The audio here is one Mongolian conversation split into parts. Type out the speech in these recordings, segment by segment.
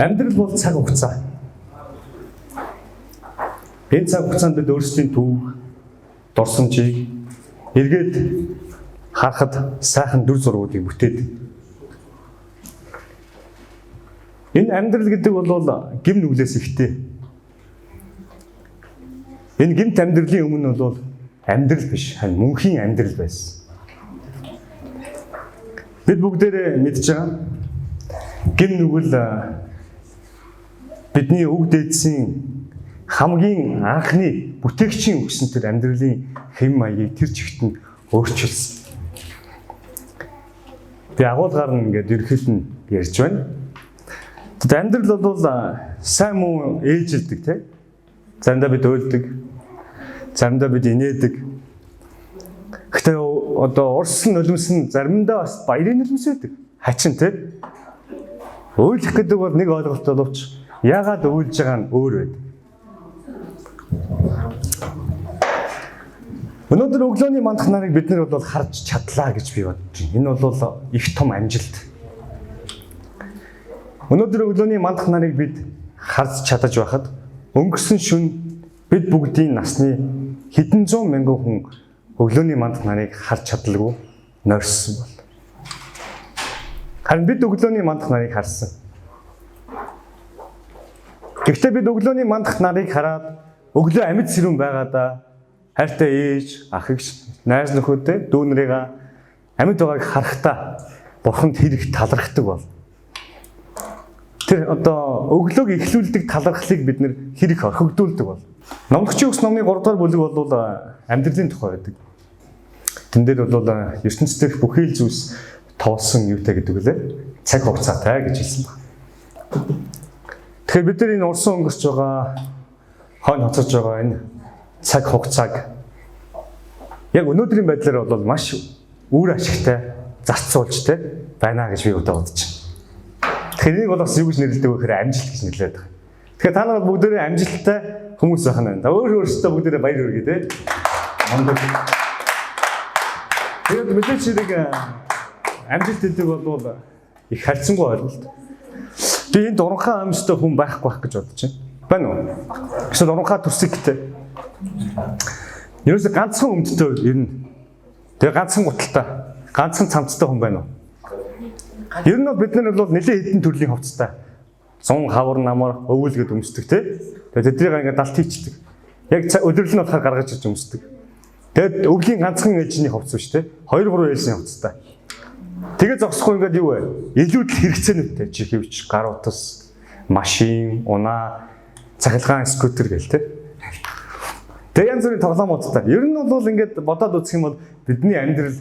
Амьдрал бол цаг хугацаа. Энэ цаг хугацаанд бид өөрсдийн түүх, дурсамжийг эргээд харахад сайхан дүр зургуудыг бүтээд. Энэ амьдрал гэдэг бол гим нүглээс ихтэй. Энэ гимт амьдралын өмнө бол амьдрал биш, харин мөнхийн амьдрал байсан. Бид бүгдээрээ мэдж байгаа. Гим нүгэл бидний өг дээдсийн хамгийн анхны бүтээгчийн өгсөн тэр амьдралын хэм маягийг тэр чигт нь өөрчилсөн. Би агуулгаар нь ингээд ерөөхдөө нь ярьж байна. Тэгэд амьдрал бол сайн муу ээжилдэг тийм. Заримдаа бид уйлдаг, заримдаа бид инээдэг. Гэхдээ одоо урсгал нулимс нь заримдаа бас баярын нулимс байдаг. Хачин тийм. Уйлах гэдэг бол нэг ойлголт боловч яагаад уйлж байгаа нь өөр байдаг. Өнөөдөр өглөөний мандах нарыг бид нар бол харж чадлаа гэж би бодож байна. Энэ бол их том амжилт. Өнөөдөр өглөөний мандах нарыг бид харж чадаж байхад өнгөрсөн шөнө бид бүгдийн насны хэдэн зуун мянган хүн өглөөний мандах нарыг харж чадлагүй нойрсон бол. Харин бид өглөөний мандах нарыг харсан. Гэхдээ бид өглөөний мандах нарыг хараад өглөө амьд сэрүүн байгаадаа хайртай ээж, ах эгч, найз нөхөдтэй дүүнэрийгээ амьд байгааг харахтаа бурханд хэрэг талархдаг бол. Тэр одоо өглөөг эхлүүлдэг талархлыг бид нэр хэрэг орхигдуулдаг бол. Номлогчийн ус номын 3 дугаар бүлэг бол амьдралын тухай байдаг. Тэн дээр бол ертөнцийн дээрх бүхий л зүйлс тоолсон юутай гэдэг үлээ цаг хугацаатай гэж хэлсэн байна. Тэгэхээр бид нар энэ урсан өнгөрч байгаа хойно хоцож байгаа энэ цаг хугацааг яг өнөөдрийн байдлаар бол маш үр ашигтай зарцуулж байна гэж би бодож байна. Тэгэхээр энийг бол бас юу гэж нэрлэдэг вэ гэхээр амжилт гэж нэрлэдэг байна. Тэгэхээр та нар бүгдээрээ амжилттай хүмүүс байх нь. Өөрөөсөө бүгдээрээ баяр хүргэе те. Тэгээд мэдээж хэрэг амжилт гэдэг бол их харьцангуй ойлголт. Би энд уранхай амьстай хүн байхгүй байх гэж бодож байна. Байна уу? Эсвэл уранхай төрсөгтэй. Ерөөсө ганцхан өмдтэй ирнэ. Тэгээ ганцхан гуталтай, ганцхан цамцтай хүн байна уу? Ер нь бид нар бол нэлээд хэдэн төрлийн хувцастай. Сун, хавар, намар, өвөл гэд өмсдөг тий. Тэгээ тэднийг ингээд далт хийчдэг. Яг өдөрлөн болохоор гаргаж ирж өмсдөг. Тэгээд өвлийн ганцхан ээлжний хувцас биш тий. 2-3 ээлжний хувцастай. Тэгээ зогсохгүй ингээд юу вэ? Илүүдл хэрэгцээнүүдтэй чи хэвч гар утас, машин, унаа, цахилгаан скутер гэл тий. Тэгээ янз бүрийн тоглоомуудтай. Ер нь бол ингээд бодоод үзэх юм бол бидний амьдрал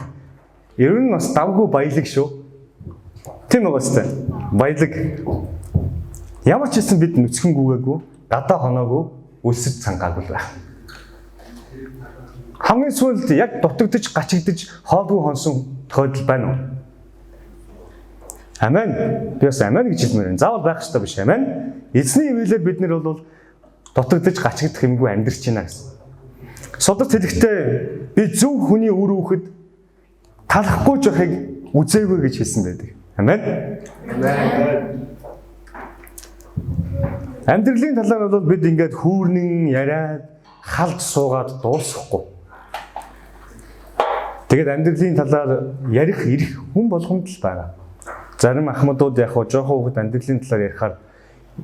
ер нь бас давгүй баялаг шүү. Тийм үү гэстэй. Баялаг. Ямар ч хэсэн бид нүцгэнгүйгээгүй, гадаа хоноогүй, үлсэж цангаагүй байх. Хамгийн сүүлд яг дутагдж, гачигдж, хоолгүй хонсон тохиолдол байна уу? Амен. Би бас амен гэж хэлмээр байна. Заавал байх ёстой биш амен. Эзний ивэлээр бид нар бол дутагдж, гачигдах юмгүй амьдарч байна гэсэн. Сударт хэлэхдээ би зөв хүний үр хүүхэд талахгүй жохыг үзээгүй гэж хэлсэн байдаг. Амен. Амен. Амьдралын талаар бол бид ингээд хүүрнэн яриад халж суугаад дуусахгүй. Тэгээд амьдралын талаар ярих ирэх хүн болгонд л байгаа. Зарим ахмадууд яг хоо жоохон хүүхэд амьдралын талаар ярихаар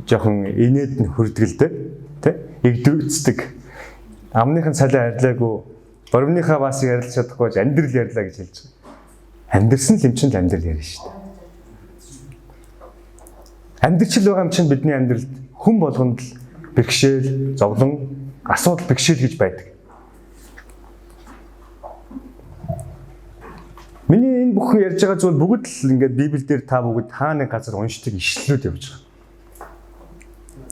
жоохон инээд нь хүрдгэлтэй, тэ? Игдвэцдэг. Амныхын цалиа арилаагүй, боровныхаа басыг арилж чадахгүй амьдрал ярьлаа гэж хэлж байгаа. Амьдрсан л юм чинь л амьдрал ярина шүү дээ. Амьдрчил байгаа юм чинь бидний амьдралд хүн болгонд л бэрхшээл, зовлон, асуудал бэрхшээл гэж байдаг. Миний энэ бүхэн ярьж байгаа зүйл бүгд л ингээд Библиэлд та бүгд хааны газар уншдаг ишлэлүүд явж байгаа.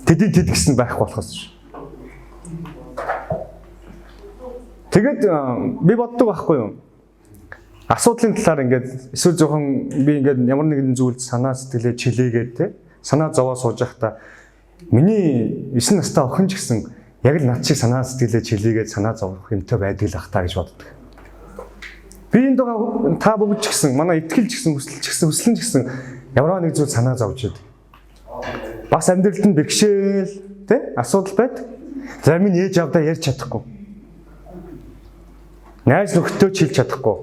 Тэдний тэд гэсэн байхгүй болохоос шүү. Тэгээд би боддог байхгүй юу? Асуудлын талаар ингээд эсвэл жоохон би ингээд ямар нэгэн зүйлд санаа сэтгэлээ чилээгээд те санаа зовоо сууж байхдаа миний 9 настай охин ч гэсэн яг л над шиг санаа сэтгэлээ чилээгээд санаа зовох юмтай байдаг л ах та гэж боддог. Би энд байгаа та бүгд ч гэсэн манай итгэл ч гэсэн хүсэл ч гэсэн ямар нэг зүйл санаа зовж байдаг. Бас амьдралд нь бэрхшээл тий асуудал байдаг. Зарим нь ээж авдаа ярьж чадахгүй. Найз нөхдөд хэлж чадахгүй.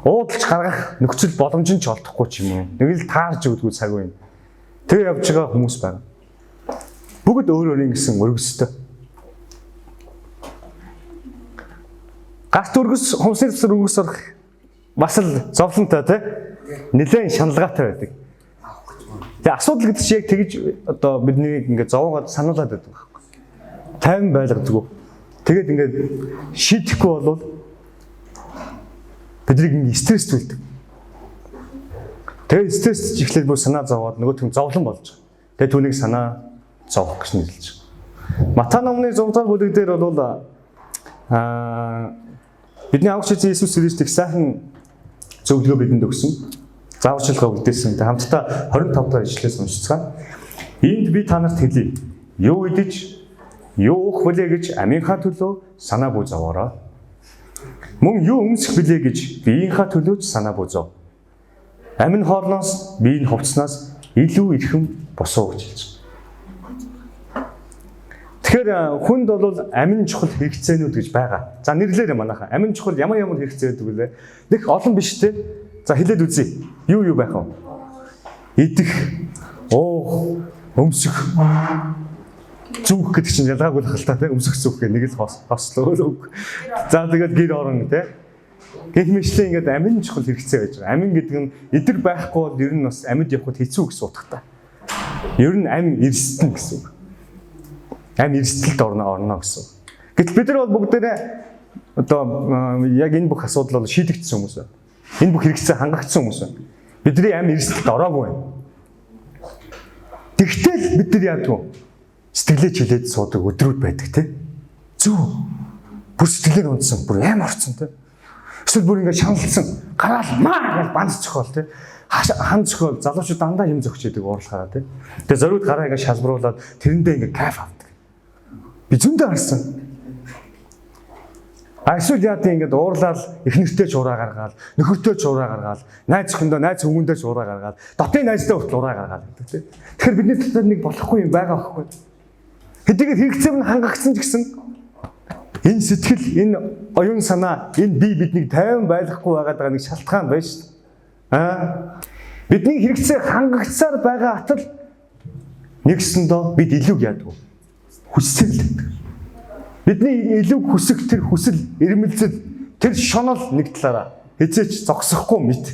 Уудалж гаргах нөхцөл боломж нь ч олдохгүй ч юм уу. Нэг л таарж өгдгүү цаг үе. Тэр явж байгаа хүмүүс байна. Бүгд өөр өөрийн гэсэн өргөстэй. Гарт өргөс, хумсны тусар өргөс орох бас л зовлонтой тий. Нэлээд шаналгаатай байдаг. Тэгээ асуудал гэдэг чинь яг тэгж одоо бидний ингээд зовоогоод сануулад байдаг байхгүй. Тайван байлгадгүй. Тэгээд ингээд шийдэхгүй болвол бидний ингээд стресс төлдөг. Тэгээд стресс чихлээд бүр санаа зовоод нөгөө хүн зовлон болж байгаа. Тэгээд түүнийг санаа зовох гэж нэрлэж байгаа. Матай номны 6 дугаар бүлэг дээр бол бидний аврагч Иесус Христос сайхан зөвлөгөө бидэнд өгсөн. Зааварчилгаа үлдээсэн. Тэгээд хамтдаа 25 дахь ишлээс уншицгаая. Энд би та нарт хэлье. Юу идэж, юу уух билээ гэж амийнхаа төлөө санаа бүү зовоорой. Мөн юу өмсөх билээ гэж биеийнхаа төлөөч санаа бүү зов. Амин хоолноос, биеийн хувцснаас илүү эрхэм босоо гэж хэлж байна. Тэгэхээр хүнд бол амин чухал хэрэгцээнүүд гэж байгаа. За нэрлээрээ манайхаа. Амин чухал ямар хэрэгцээ гэдэг вэ? Нэг олон биш те. За хэлээд үзье. Юу байх вэ? Идэх, уух, өмсөх. Зүөх гэдэг чинь ялгаагүй л хальтаа те. Өмсөх зүөх гэх нэг л хослоо. За тэгээд гэр орон те. Гэх мэтлээ ингээд амин чухал хэрэгцээ байж байгаа. Амин гэдэг нь эдэр байхгүй бол ер нь бас амьд явахд хэцүү гэсэн утгатай. Ер нь ам эрсдэн гэсэн үг. Ам эрсдэлд орно гэсэн. Гэтэл бид нар бол бүгдээрээ одоо яг энэ бүх асуудал бол шийдэгдсэн хүмүүс байна. Энэ бүх хэрэгцээ хангагдсан хүмүүс байна. Бидний ам эрсдэлд ороогүй байна. Тэгтэл бид нар яадаг вэ? Сэтгэлээ чилээд суудаг өдрүүд байдаг те. Зүг. Бүр сэтгэлээр унтсан, бүр аим орцсон те. Эсвэл бүр ингээд шаналцсан, гараал маа гэж банц цохол те. Хан цохол залуучууд дандаа юм зөгчөөдөг уурлахаараа те. Тэгээ зориуд гараа ингээд шалбруулад тэрэндээ ингээд кайф авдаг. Би зөндөө харсан. Эсвэл яадаг ингээд уурлаад эхнэртэй ч ураа гаргаал, нөхөртэй ч ураа гаргаал, найз зөвхөндөө найз хүмүүндээ ч ураа гаргаал, дотны найзтай хүртэл ураа гаргаал гэдэг те. Тэгэхээр бидний дотор нэг болохгүй юм байгаа байхгүй. Хэдийгээр хэрэгцээ нь хангагдсан ч гэсэн энэ сэтгэл, энэ оюун санаа, энэ бие биднийг тайван байлгахгүй байгаа нэг шалтгаан байна шүү дээ. Бидний хэрэгцээ хангагдсаар байгаа атал нэгсэндээ бид илүү яадаг вэ? Хүсэл. Бидний илүү хүсэх тэр хүсэл, эрмэлзэл, тэр шонол нэг талаараа хязээч зогсохгүй мэд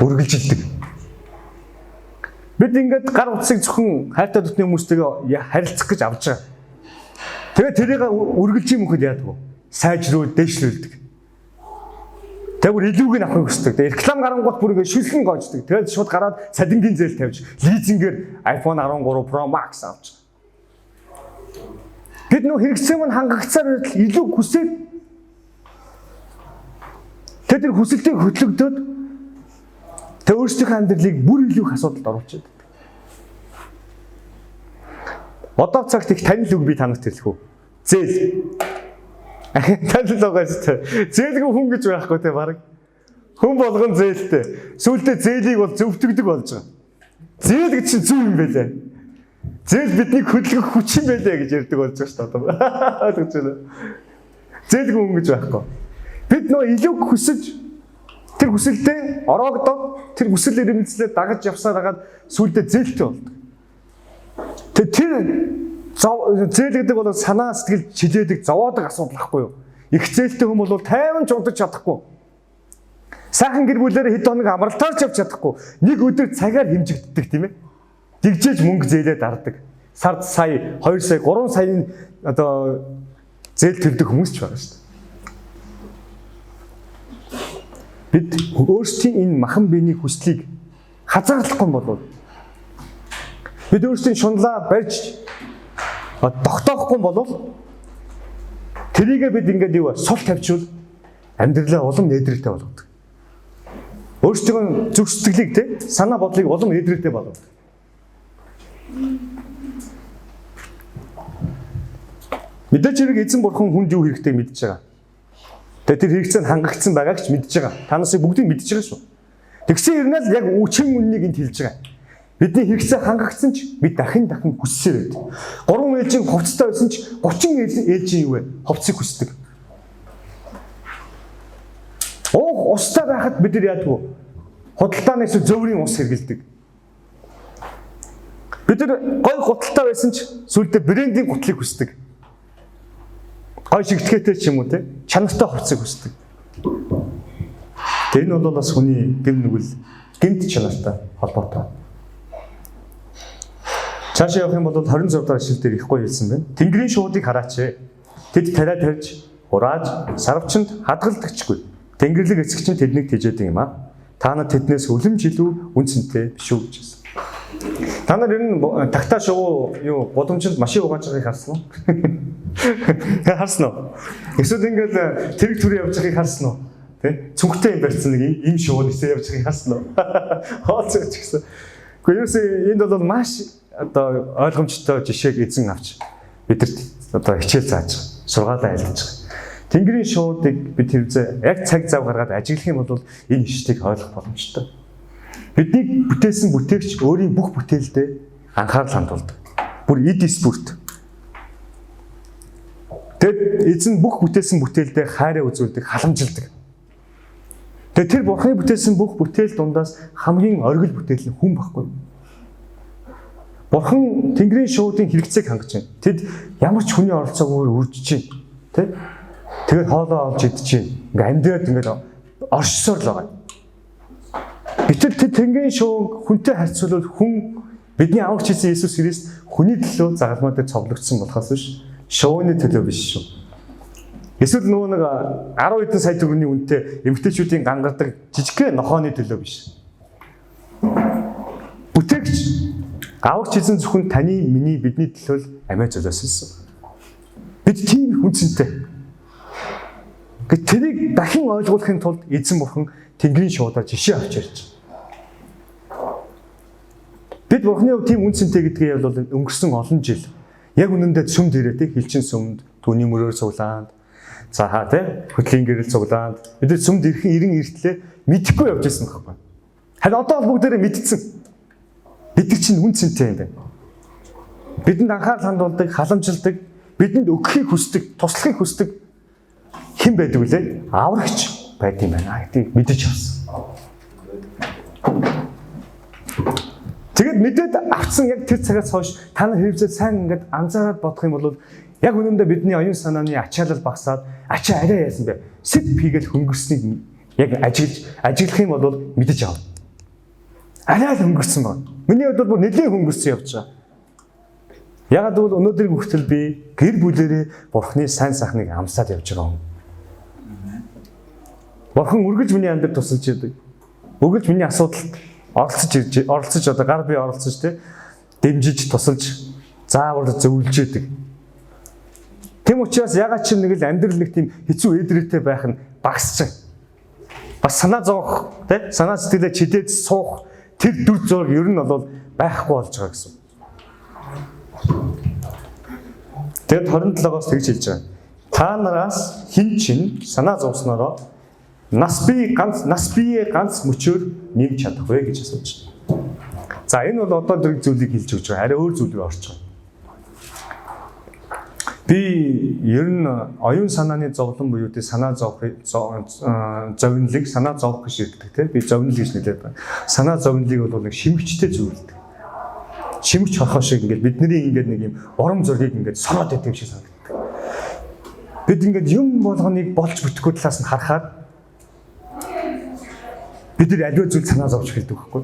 үргэлжилдэг. Бид ингээд гар утсыг зөвхөн хайртай дотны хүмүүстэйгээ харилцах гэж авч байгаа. Тэгээд тэрийг үргэлжийн мөхөд яадаг вэ? Сайжруулж, дэвшлүүлдэг. Тэгээд бүр илүүг нь авахыг хүсдэг. Тэгээд реклам гарангуут бүр ингээд шүлхэн гоождаг. Тэгээд шууд гараад цадингийн зээл тавьж, лизингээр iPhone 13 Pro Max авч. Бид нөө хэрэгцээ мань хангагдсаар байтал илүү хүсээд тэр хүсэлтийг хөтлөгдөөд тэ өөрсдийнхөө амьдралыг бүр илүү их асуудалд оруулчихад. Одоо цагт их танил үг би танарт хэлэх үү? Зээл. Танил угаас зээлгүй хүн гэж байхгүй те баг. Хүн болгон зээлтэй. Сүүлдээ зээлийг бол зөвтгдөг болж байгаа. Зээл гэж чинь зүв юм байлаа. Зээл бидний хөдөлгөх хүч юм байлаа гэж ярьдаг болж байгаа шүү дээ. Ойлгож байна. Зээлгүй хүн гэж байхгүй. Бид нөө илүү хүсэж тэр хүсэлдээ ороогдоод тэр хүсэл эрмэлзлээ дагаж явсаар хагаад сүүлдээ зээлтэй болдог. Тэр зээл гэдэг бол санаа сэтгэл чилээдэг зовоодаг асуудал байхгүй юу? Их зээлтэй хүн бол тайван ч унтаж чадахгүй. Сайхан гэр бүлээр хэд хоног амралтаар ч явж чадахгүй. Нэг өдөр цагаар хэмжигддэг тийм ээ. Дэгжээж мөнгө зээлээ дардаг. Сард сая, 2 сая, 3 саяны одоо зээл төлдөг хүмүүс ч байгаа шүү дээ. Бид өөрсдийн энэ махан биений хүслийг хазаарлахгүй болов. Бид өөрсдийн шунлаа барьж тогтоохгүй болов тэрийгээ бид ингээд юу сул тавьчвал амьдралаа улам нээдрэлтэй болгодог. Өөрсдийн зүрх сэтгэлийг те санаа бодлыг улам нээдрэлтэй болгодог. Мэдээж хэрэг эзэн бурхан хүнд юу хэрэгтэй мэдж байгаа. Тэр хэрэгцээ нь хангагдсан байгааг ч мэдж байгаа. Та насыг бүгдийг мэдж байгаа шүү. Тэгсэн хэрнээ л яг үчийн үннийг энд хэлж байгаа. Бидний хэрэгцээ хангагдсан ч бид дахин хүссээр байдаг. 3 ээлжийн хувцастай байсан ч 30 ээлжийн юу вэ? Хувцсыг хүсдэг. Устай байхад бид нар яадаг вэ? Худалдаанаас зөөврийн ус хэргэлдэг. Бид нар гой гуталтай байсан ч сүүлдээ брендийн гутлыг хүсдэг. Гой шигтгэхтэй ч юм уу те чанартай хувцсыг хүсдэг. Тэр нь бол бас хүний гэмт чанартай холбоотой. Цаашаа явах юм бол 26 дахь ишлэл дээр их гоё хэлсэн байна. Тэнгэрийн шуудыг хараач. Тэд тариа тарьж, урааж, сарвчанд хадгалдагчгүй. Тэнгэрлэг эцэгч нь тэднийг тэжээдэг юм аа. Та нар тэднээс үлэмж илүү үнцэнтэй биш үү гэж хэлсэн. Та нар ер нь тагтаа шувуу гудамжинд машин угааж байгааг харсан уу? Харсан уу? Эсвэл ингээд тэрэг түр явж байгааг харсан уу? Тэ? Цүнхтэй юм барьсан нэг ийм шувуу нисээ явж байгааг харсан уу? Хооцооч гэсэн. Гэхдээ ерөөсөө энд бол маш одоо ойлгомжтой жишээг эзэн авч бидэрт одоо хичээл зааж сургаалаа айлдаж байгаа. Тэнгэрийн шуудыг бид хэвзээ яг цаг зав гаргаад ажиглах юм бол энэ ишлэлийг ойлгох боломжтой. Бидний бүтээсэн бүтээгч өөрийн бүх бүтээлдээ анхаарал хандуулдаг. Бүр эд спорт. Тэгэд эзэн бүх бүтээсэн бүтээлдээ хайраа үзүүлдэг, халамжилдаг. Тэгээд тэр бурхны бүтээсэн бүх бүтээл дундаас хамгийн оргил бүтээл нь хүн баггүй. Бурхан Тэнгэрийн шуудын хэрэгцээг хангаж байна. Тэд ямар ч хүний оролцоогүйгээр үржиж байна. Тэ? Тэгээд хоолоо олж идэж байна. Ингээ амьдраад ингээд оршсоор л байгаа. Гэтэл тэд Тэнгэрийн шууг хүнтэй харьцуулбал хүн бидний аврагч хийсэн Иесус Христ хүний төлөө загалмаа дээр цовлогдсон болохоос биш шууны төлөө биш шүү. Эсвэл нөгөө нэг 10 хэдэн сая төгрөгийн үнэтэй эмэгтэйчүүдийн гангардаг жижигхэн нохооны төлөө биш. Бүтээгч аврагч эзэн зөвхөн таны, миний, бидний төлөө амиа золиослсон. Бид тийм хүнсэнтэй. Гэт тэрийг дахин ойлгуулахын тулд эзэн бурхан Тэнгэрийн шуудаар жишээ авч ярьж байна. Бид бурханы хувьд тийм хүнсэнтэй гэдгийг бол өнгөрсөн олон жил яг үнэндээ сүмд ирээдэг хилчин сүмд, түүний мөрөөр цуглаанд, за тий хөтлийн гэрэл цуглаанд бид сүмд ирэн иртлээ мэдэхгүй явж байсан байхгүй. Харин одоо бол бүгдээрээ мэдсэн. Бид чинь хүнсэнтэй юм байна. Бидэнд анхаарал хандуулдаг, халамжилдаг, бидэнд өгөхийг хүсдэг, туслахыг хүсдэг хэн байдаг вүлээ? Аврагч байд юм байна гэдгийг мэдэж авсан. Тэгээд мэдээд авсан яг тэр цагаас хойш та нар хэрэгцээ сайн ингээд анзаараад бодох юм бол яг үнэндээ бидний оюун санааны ачаалал багасаад ачаа арай яасан бэ? Сэт пигээл хөнгөрснийг яг ажиглах юм бол мэдэж авна. Арай л хөнгөрсөн байна. Миний хувьд бол нэлээд хөнгөрсөн явж байгаа. Ягаад гэвэл өнөөдрийг хүртэл би гэр бүлэрээ бурхны сайн сайхныг амсаад явж байгаа юм. Бурхан үргэлж миний амьдралд тусалж идэг. Үргэлж миний асуудалд оролцож одоо гар бие оролцож тий дэмжиж тусалж заавар зөвлөж идэг. Тэм учраас ягаад ч нэг л амьдрал нэг тийм хэцүү эдрээтэй байх нь багасч байна. Бас санаа зовох тий санаа сэтгэлээ чидээд суух тэр дүр зураг ер нь бол байхгүй болж байгаа гэсэн. Тэгэд 27-оос тэгж хэлж байгаа. Та нараас хэн чинь санаа зовсноороо нас бие ганц мөчөөр нэмж чадах вэ гэж асууж байна. За энэ бол одоо дөрөв зүйлийг хэлж өгч байгаа. Арай өөр зүйл рүү орж байгаа. Би ер нь оюун санааны зовлон буюу тий санаа зовлыг санаа зовх гэж ирдэг тий би зовлон гэж нэлээд байна. Санаа зовлыг бол нэг шимэгчтэй зүйлдэг. Шимэгч хорхоо шиг ингээд бидний ингээд нэг юм урам зориг ингээд сороод байдаг юм шиг санагддаг. Бид ингээд юм болгоныг болж бүтэхгүй талаас нь харахад бид нар аливаа зүйл санаа зовж эхэлдэг байхгүй.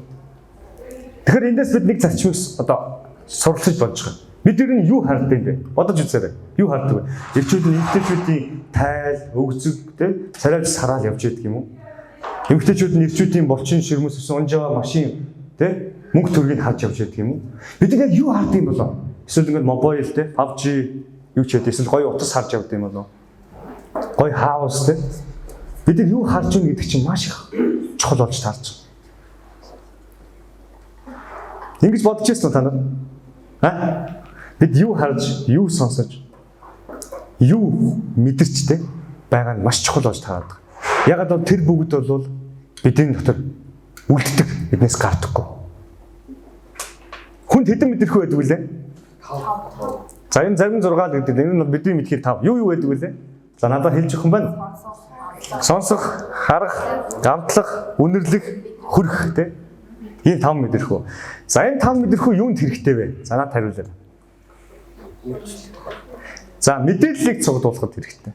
Тэгэхээр эндээс бид нэг зарчмыг одоо сурлаж болж байгаа. Бид нар юу хардаг юм бэ? Бодож үзээрэй. Юу хардаг вэ? Ирчүүд нь эмэгтэйчүүдийн тайл, өгзөг, тэ царайж сараал явж байдаг юм уу? Эмэгтэйчүүд нь ирчүүдийн булчин ширмэс унжаа машин, тэ мөнгө төргийг харж явж байдаг юм уу? Бид нар юу хардаг юм болоо? Эсвэл ингээд мобайл, тэ PUBG юу ч гэдэг эсвэл гоё утас харж явдаг юм болоо? Гоё хаус, тэ бид нар юу харж байна гэдэг чинь маш их чухал болж таарч байна. Ингэж бодож ирсэн та нар? Бид юу харж, юу сонсож, юу мэдэрчтэй байгаа нь маш чухал болж таардаг. Ягаад гэвэл тэр бүгд бол бидний дотор үлддэг, биднээс гардаггүй. юунд хэдэн мэдрэхүй байдаг үлээ? 5. За энэ зарим 6 л гэдэг. Энэ нь бол бидний мэдхээр 5. Юу байдаг үлээ? За надад хэлж өгөх юм байна. Сонсох, харах, гамтлах, үнэрлэх, хүрэх тий. Энэ 5 мэдрэхүй. За энэ 5 мэдрэхүй юунд хэрэгтэй вэ? За надад хариулъя. За мэдээллийг цуглуулахад хэрэгтэй.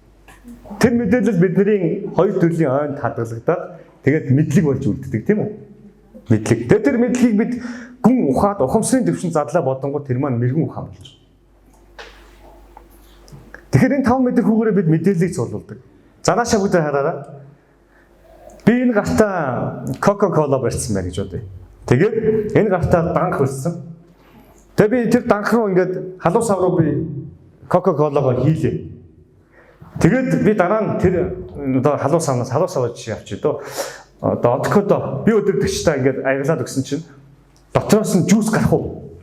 Тэр мэдээлэл бидний хоёр төрлийн ойнд хадгалагдаад тэгээд мэдлэг болж үлддэг тийм үү? Мэдлэг. Тэгээд тэр мэдлэгийг бид гүн ухаад ухамсарын төвшин задлаа бодонгууд тэр маань мэрэгэн ухаан болж байна. Тэгэхээр энэ 5 мэдрэхүүгээрээ бид мэдээллийг цуглуулдаг. За наашаа бүгд хараарай. Би энэ гартаа Coca-Cola барьсан байна гэж бодъё. Тэгээд энэ гартаа данх хөрсөн. Тэгээд би тэр данх руу ингээд халуун сав руу би Coca-Cola-гоо хийлээ. Тэгээд би дараа нь тэр одоо халуун саваа жишээ авчи дөө. Одоо одкодо би өдөртөгчтэй ингээд аяглаад өгсөн чинь дотроос нь жуус гарах уу?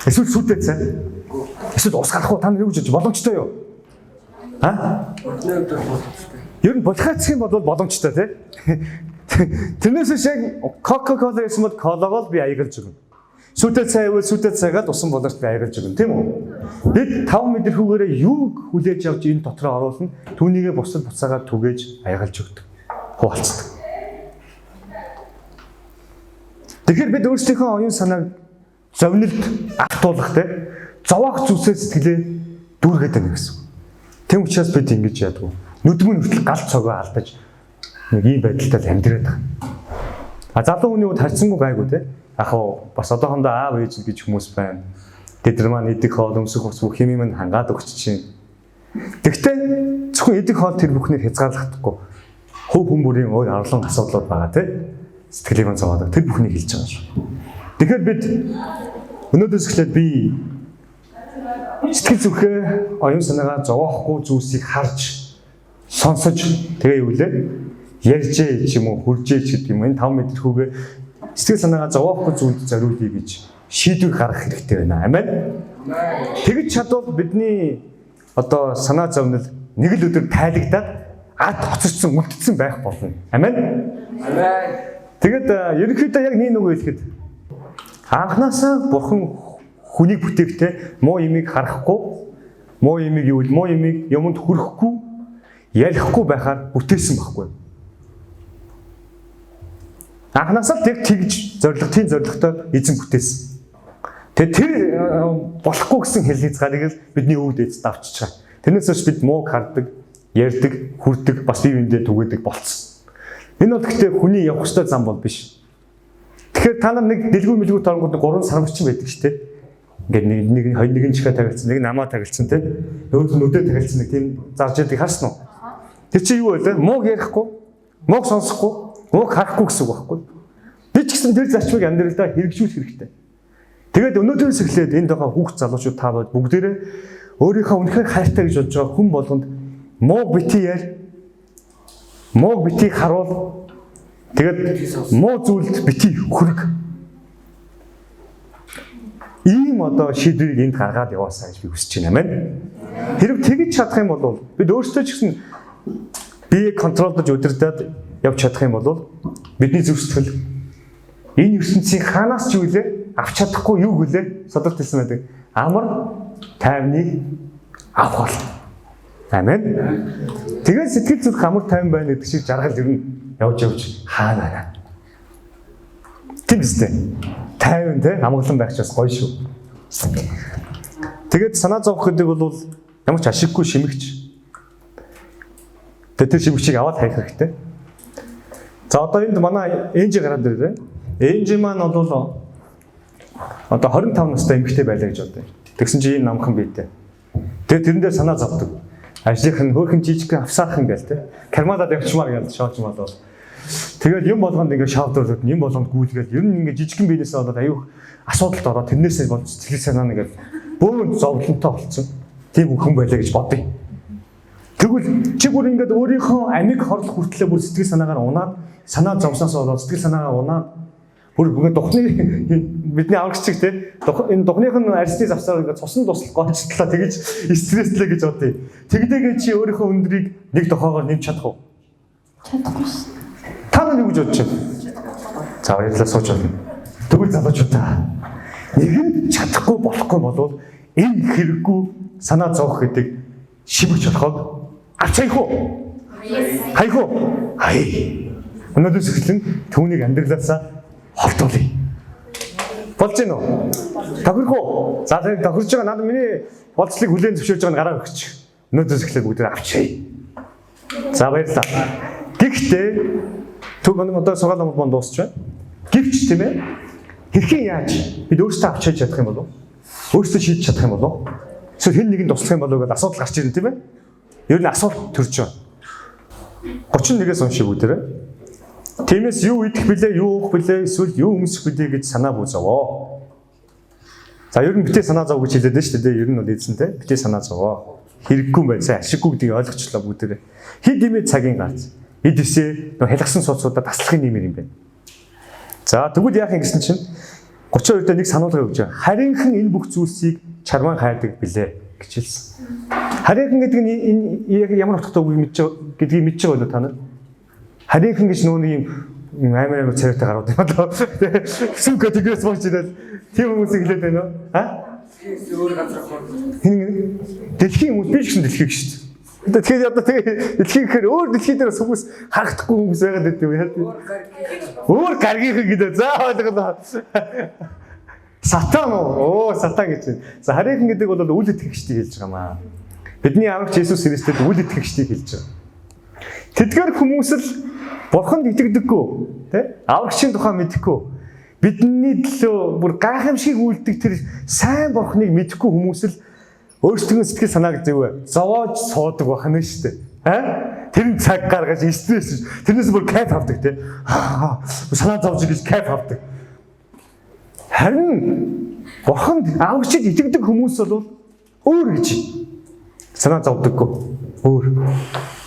Эсвэл сүлдээ цай. Эсвэл ус гарах уу? Та нар юу гэж боломжтой юу? Ер нь болгоцох юм бол боломжтой тий. Тэрнээс шиг Coca-Cola гэсэн бол кологоо би аягалж өгнө. Сүлдээ цай ивэл сүлдээ цайгаад усан болоод би аягалж өгнө тийм үү? Бид 5 мэдрэхүүгээрээ юуг хүлээж авч энэ дотроо оруулна, түүнийгээ бусад буцаагаар түгээж аягалж өгдөг. Хуваалцдаг. Тэгэхээр бид өөрсдийнхөө оюун санааг зовнилд автуулах те зовоох зүйлсээ сэтгэлээ дүүргээд байна гэсэн. Тэм учраас бид ингэж яадаг. Нүдмэн хүртэл гал цогоо алдаж нэг ийм байдалтай амьдраад байгаа. А залуу хүний хувьд харьцангуй гайгүй те. Яг бас одоохондоо аав ээж гэж хүмүүс байна. Тэд нар маань идэх хоол өмсөх ус бүх юм минь хангаад өгч чинь. Тэгвэл зөвхөн идэх хоол тэр бүхнийг хязгаарлахдаггүй. Хөв хүмүүрийн ой орлон асуудлууд байгаа те. Сэтгэлийг нь зовоод тэр бүхнийг хэлж байгаа шүү. Тэгэхээр бид өнөөдөөс эхлээд би сэтгэл зүрхээ оюун санаагаа зовоохгүй зүйлсийг харж сонсож тэгээ юу лээ ярьжээ ч юм уу хүржээ ч гэдэг юм энэ 5 мэдрэхүүгээ сэтгэл санаагаа зовоохгүй зүйлд зориулъя гэж шийдвэр гаргах хэрэгтэй байна. Амен. Тэгж чадвал бидний одоо санаа зовнил нэг л өдөр тайлагдаад ад хоцорсон үлдсэн байх болно. Амен. Амен. Тэгэд ерөнхийдөө яг нэг үг хэлэхэд анхнаасаа бурхан хүнийг бүтээхдээ муу имийг харахгүй, муу имийг юмд хүрэхгүй, ярихгүй байхаар бүтээсэн байхгүй. Анхнаасаа тэгж тийм зоригтой эзэн бүтээсэн. Тэгээд тэр болохгүй гэсэн хэл хязгаарыг л бидний өвд эцэд авчиж байгаа. Тэрнээс биш бид муу хардаг, ярьдаг, хүрдэг, бас бие биендээ түгээдэг болцсон. Энэ бол гэхдээ хүний явах ёстой зам бол биш. Тэгэхээр та нар нэг дэлгүүр мэлгүүр торонгууд 3 сар орчим байдаг шүү дээ. Ингээд нэгэн чихээ тавилсан, нэг намаа тавилсан тийм. Нөдөө тавилсан нэг тийм зарж яадаг харсан уу? Тэр чинь юу вэ? Мууг ярихгүй, мууг сонсохгүй, мууг харахгүй гэсэн үг байхгүй. Би ч гэсэн тэр зарчмыг амьдралдаа хэрэгжүүлэх хэрэгтэй. Тэгээд өнөөдрөөс эхлээд энд байгаа хүүхд залуучууд та бүгдээрээ өөрийнхөө үнэхээр хайртай гэж бодож байгаа хүн болгонд мууг битгий яар, мууг битгий харуул. Тэгээд муу зүйлд битгий хүрэг. Ийм одоо шийдвэрийг энд гаргаад яваасаа гэж би хүсэж байна. Амен. Хэрэг тэгж чадах юм бол бид өөрсдөө ч гэсэн бие контролдож удирдах явж чадах юм бол бидний зүрх сэтгэл энэ ертөнцийн хаанаас ч юу лээ авч чадахгүй юу гэлээ содорт хэлсэн байдаг. Амар тайвныг авах. Амен. Тэгээд сэтгэл зүрх амар тайван байна гэдэг шиг жаргал ер нь явж хаана. Тийм үстэй. Тайван те амгалан байх ч бас гоё шүү. Тэгээд санаа зовох гэдэг бол ямар ч ашиггүй шимэгч. Тэр шимэгчийг аваад хайх хэрэгтэй. За одоо энд манай ээжи гараад ирээ. Ээжи маань бол одоо 25 настай эмэгтэй байлаа гэж бодъё. Тэгсэн чинь ийм намхан биетэй. Тэгээд тэрэндээ санаа зовдөг. Ажлынх нь хөөрхөн жижиг авсаархан гээл те. Кармадад явчмаар гээл шоочмал бол. Тэгээд юм болгонд ингээ шавдруулаад юм болгонд гүйлгээд ер нь ингээ жижигхэн биенээсээ болоод аюух асуудалд ороод тэрнээсээ болж сэтгэл санаа нэгээд бөөн зовлонтой болцсон. Тийм хүн байлаа гэж бодъё. Тэгвэл чи бүр ингээд өөрийнхөө амиг хорлох хүртлээр бүр сэтгэл санаагаар унаад санаа зовсноос болоод сэтгэл санаагаа унаад бүр бүгд духны бидний аврагч чиг те энэ духных нь арьсны завсаар ингээд цусан туслах голчлаа тэгэж стресслээ гэж бодъё. Тэгдээгээ чи өөрийнхөө өндрийг нэг дохоогоор нэмж чадах уу? Чадахгүй шээ. Та нар юу гэж бодож байна? За баярлалаа сууж байна. Тэгвэл залуучуудаа Нэг нь чадахгүй болохгүй болвол энэ хэрэггүй санаа зовох гэдэг шивгч болоход авч хаях уу? Хаях уу? Хай. Өнөөдрөөс эхлэн түүнийг амьдралаасаа холдуулъя. Болж гин үү? Тохирох уу? За тэр тохирж байгаа надад миний болцлыг хүлээн зөвшөөрж байгаа нь гараа өгч. Өнөөдрөөс эхлээд бүгд авчия. За баярлалаа. Гэхдээ түг одоо сургаал амт дуусч байна. Гэвч тийм ээ. Хэрхэн яаж бид өөрсдөө авч хийж чадах юм болов? Өөрсдөө шийдэж чадах юм болов? Эсвэл хэн нэгэнд туслах юм болов гэдэг асуудал гарч ирнэ тийм ээ. Ер нь асуулт төрж байна. 31-ээс уншиг бүгдээрээ. Тиймээс юу идэх билээ, юу уух билээ, эсвэл юу өмсөх билээ гэж санаа бузаваа. За ер нь битээ санаа зов гэж хэлээд байна шүү дээ. Ер нь бол эзэнтэй битээ санаа зовоо. Хэрэггүй байх, сайн ашиггүй гэдгийг ойлгочлаа бүгдээрээ. Хид имээ цагийн гарц. Эд эсээ хялгсан судсуудаа таслахын нэмэр юм байна. За тэгвэл яах юм гэсэн чинь 32-д нэг сануулга өгч байгаа. Харийнхан энэ бүх зүйлсийг чармаан хайдаг билээ гэж хэлсэн. Харийнхан гэдэг нь энэ ямар утгатай үг гэдгийг мэдж байгаа болоо та нар. Харийнхан гэж нүүн юм амар царайтай гарууд юм болоо. Сүм категориас болж ирэл тийм хүмүүсийг хэлээд байна уу? Аа? Өөр газар хоо. Дэлхийн хүмүүс биш гэсэн дэлхийг шүү дээ. Тэгэхээр одоо дэлхий гэхээр өөр дэлхий дээр хүмүүс харагдахгүй хүмүүс байгаад байдаг юм. Өөр гаргийнхан гэдэг. За ойлгоо. Сатан уу? Сатан гэж байна. За харийнхан гэдэг бол үл итгэгчдийг хэлж байгаа маа. Бидний аврагч Есүс Христэд үл итгэгчдийг хэлж байгаа. Тэдгээр хүмүүс л Бурханд итгэдэггүй, тэ? Аврагчийн тухай мэдэхгүй. Бидний төлөө бүр гайхамшиг үйлдэг тэр сайн Бурханыг мэдэхгүй хүмүүс л өөрсдөө сэтгэл санааг зөв зовоож суудаг байна шүү дээ. Тэр нь цаг гаргаж стресс. Тэрнээс бүр кайф авдаг тий. Санаа зовж гэж кайф авдаг. Харин Бурханд аврагчид итгэдэг хүмүүс бол өөр гэж санаа зовдөггүй. Өөр.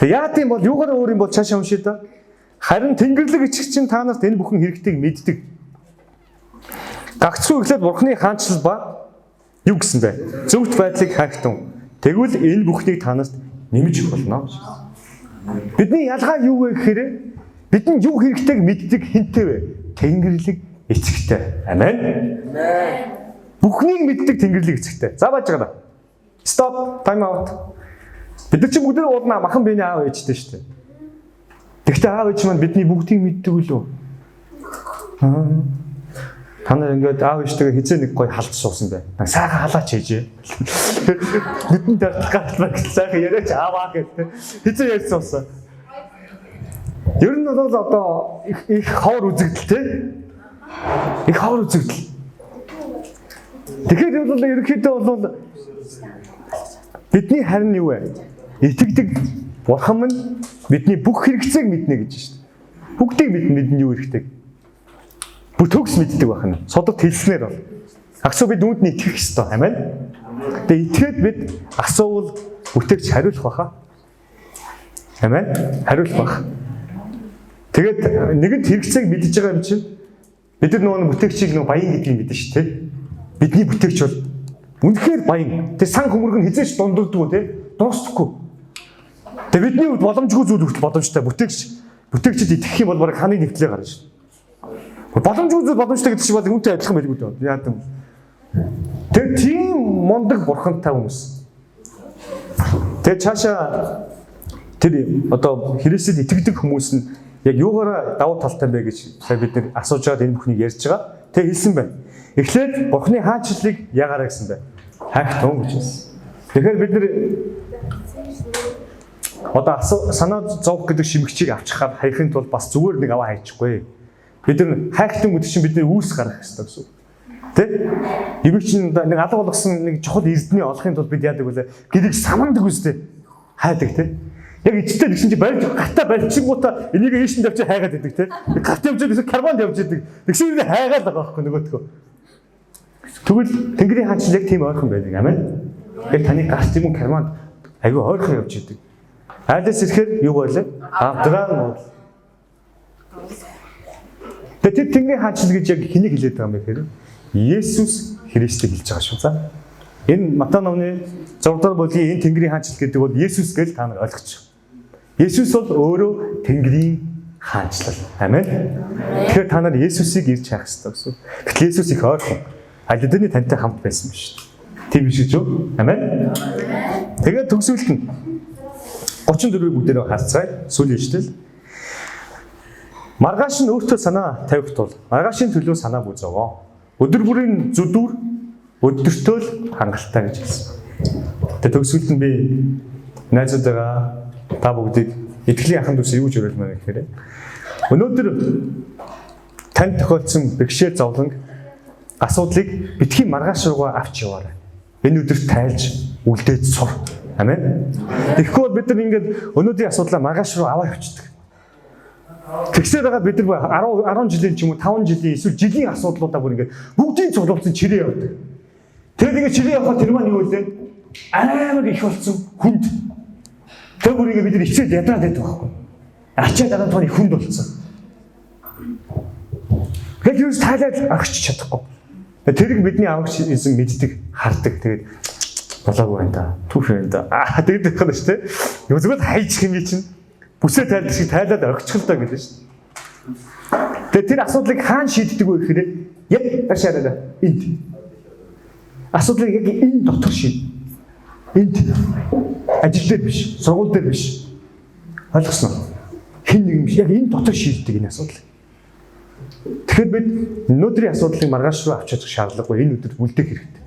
Яа тийм бол юугаар өөр юм бол цаашаа уншия да. Харин Тэнгэрлэг эцэг чинь та нарт энэ бүхэн хэрэгтэйг мэддэг. Гагцхүү эхлээд Бурханы хаанчлал ба юу гэсэн бэ? Зөвхт байдлыг хайхтун. Тэгвэл энэ бүхнийг танаас нэмж өгөх болно. Бидний ялгаа юу вэ гэхээр бидний юу хэрэгтэйг мэддэг хинтэй вэ? Тэнгэрлэг эцэгтэй. Амен. Бүхнийг мэддэг Тэнгэрлэг эцэгтэй. За байж байгаа. Stop, time out. Бид нар чи бүгд уулна махан биений аав ээжтэй шүү дээ. Тэгвэл аав ээж маань бидний бүгдийг мэддэг үлээ. Та нар ингээд аав ээжтэйгээ хизээ нэг гой халж суусан бай. Сайхан халаач хийжээ. Нүдэн дээр гатлаа гэж сайхан яриач ааваа гэдэг. Хизээ ярьж суусан. Ер нь бол одоо их ховор үзэгдэл те. Их ховор үзэгдэл. Тэгэхээр бол ерөнхийдөө бол бидний харин юу вэ? Итгэдэг Бурхан минь бидний бүх хэрэгцээг мэднэ гэж шүү дээ. Бүгдийг мэднэ юу хэрэгтэй. Бүр төгс мэддэг байна. Содод хэлснээр бол. Агсуу бид үүнд нь итгэх ёстой. Амен. Тэгээ итгээд бид асуувал бүтээгч хариулах баха. Амен. Хариулах бах. Тэгээд нэгэнт хэрэгцээг мэдж байгаа юм чинь бид нар нөгөө бүтээгчийг нөгөө баян гэдгийг мэднэ шүү дээ. Бидний бүтээгч бол үнэхээр баян. Тэр сан хөмөрг нь хизээч дундагддаг те. Дуусахгүй. Тэгээ бидний хувьд боломжгүй зүйл хүртэл боломжтой. Бүтээгчд итгэх юм бол бараг ханы нэвтлээ гарна шүү. Боломжгүй зүйл боломжтой гэдэг чинь бол үүнтэй адилхан байлгүй дээ. Яа гэм. Тэгээ тийм мундаг Бурхантай хүмүүс. Тэгээ цаашаа тэр одоо Христэд итгэдэг хүмүүс нь яг юугаараа давуу талтай бэ гэж сая бид нэг асууж байгаад энэ бүхнийг ярьж байгаа. Тэгээ хэлсэн байна. Эхлээд Бурханы хаанчлалыг ягаараа гэсэн байна. Хайх тун гэж хэлсэн. Тэгэхээр бид нэр одоо санаа зовх гэдэг шимэгчийг авчихад хайхын тулд бас зүгээр нэг аваа хайчихгүй. Бид нар хайхтан гэдэг чинь бидний үүс гаргах хэрэгтэй гэсэн. Тэ? Эмэгч нэг алга болгосон нэг чухал эрдэнэ олохын тулд бид яадаг вэ? Гэдгийг самандаг үстэй. Хайдаг тэ. Яг эцтэй гэсэн чи барьж гартаа барьчихгуудаа энийг ийшин давчиж хайгаад идэг тэ. Гарт явж байгаа карбон явж идэг. Тэгсэн юм хайгаад байгаа байхгүй нөгөөдгөө. Тэгвэл Тэнгэрийн хаанчлал яг тийм ойрхон байдаг. Амен. Яг таны гарт юм карбон айгүй ойрхон явж идэг. Айлс ирэхээр юу байлаа? Авдран бол. Тэгээд Тэнгэрийн хаанчлал гэж яг хэнийг хэлээд байгаа юм бэ гэхээр Есүс Христийг хэлж байгаа шүү. За. Энэ Матай номны 6 дугаар бүлгийн энэ Тэнгэрийн хаанчлал гэдэг бол Есүс гэж та нар ойлгочих. Есүс бол өөрөө Тэнгэрийн хаанчлал. Амен. Тэгэхээр та нар Есүсийг ирж хайх хэрэгтэй гэсэн. Гэтэл Есүс их ойрхон. аль хэдийн тантай хамт байсан юм шүү дээ. Тийм биш үү? Амен. Тэгээд төгсгөлт нь 34-ийг бүгдээрээ харцгаая. Сүүлийн ишлэл. Маргааш нь өөртөө санаа тавих тул маргаашийн төлөө санаа бүзовоо. Өдөр бүрийн зүдүүр өдөртөө л хангалттай гэж хэлсэн. Тэгээд төгсгөлт нь би найзуудаа та бүгдийг итгэлийн ахын дүүс юу гэж уриалмаар гэхээр өнөөдөр танд тохиолдсон бэрхшээл зовлон асуудлыг битгий маргааш руугаа авч яваарай. Энэ өдөрт тайлж үлдээж сур. Амен. Тэгэхгүй бол бид нар ингээд өнөөдрийн асуудлаа маргааш руу аваа явчихдаг. Тэгсээр байгаа бид нар 10 жилийн ч юм уу 5 жилийн эсвэл жилийн асуудлуудаа бүр ингээд бүгдийн цуглуулсан чирээ явдаг. Тэгээд ингээд чирээ явахад тэр маань юу вэ? Амар их болсон хүнд. Тэр бүр ингээд бид нар ичээд ядраад байдаг байхгүй. Ачаад дараа нь хүнд болсон. Тэгээд юу ч тайлаад агч чадахгүй. Тэрийг бидний авагч эзэн мэддэг, хардаг. Тэгээд болоогүй байна да. Түүх байна да. Тэгээд их байна шүү дээ. Юу зүгээр хайчих юм чинь. Бүсээ тайлдаг шиг тайлаад огчих л доо гэдэг шүү дээ. Тэгээд тэр асуудлыг хаана шийддэг вэ гэхээр яг ташаараа энд. Асуудлыг яг энэ дотор шийд. Энд ажил дээр биш, сургууль дээр биш. Ойлгосноо? Хин нэг юм яг энэ дотор шийддэг энэ асуудлыг. Тэгэхээр бид өнөөдрийн асуудлыг маргааш руу авч чадах шаардлагагүй. Энэ өдөр үлдээх хэрэгтэй.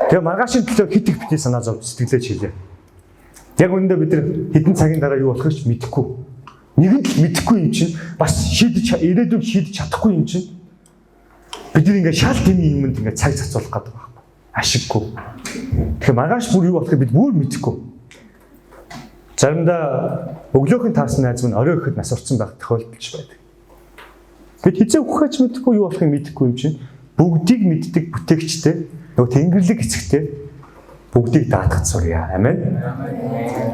Тэгээ маргаашийн төлөө хит их битгий санаа зов сэтгэлээ чийлээ. Яг үүндээ бид нар хэдэн цагийн дараа юу болохыг ч мэдэхгүй. Нэгэн л мэдэхгүй юм чинь бас ирээдүйг шийдэж чадахгүй юм чинь бид нар ингээд шал тэмийн юмд ингээд цаг зацуулах гэдэг байхгүй. Ашиггүй. Тэгэхээр маргааш бүр юу болохыг бид бүр мэдэхгүй. Заримдаа өглөөхөн таарсан найз минь орой ихэд нас орсон байх тохиолдолч байдаг. Бид хизээ ухаач мэдэхгүй юу болохыг мэдэхгүй юм чинь бүгдийг мэддэг бүтээгчтэй нөгөө тэнгэрлэг эцэгтэй бүгдийг даатгах сурья. Амен.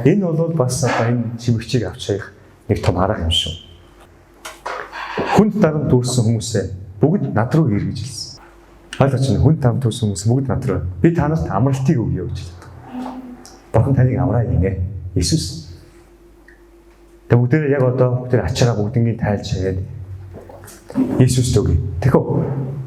Энэ бол бас одоо энэ чимэгчийг авч явах нэг том арга юм шүү. Хүнд дарамт дүүрсэн хүмүүсээ бүгд над руу ир гэж хэлсэн. Ойлгож байна. Хүнд дарамт дүүрсэн хүмүүс бүгд над руу. Би та нарт амралтыг өгье гэж хэлдэг. Бурхан таныг амраа гинэ. Иесус. Тэг бүгдээ яг одоо бүгд ачаагаа бүгднийг тайлж шагаад Иесуст өгье. Тэгэхөө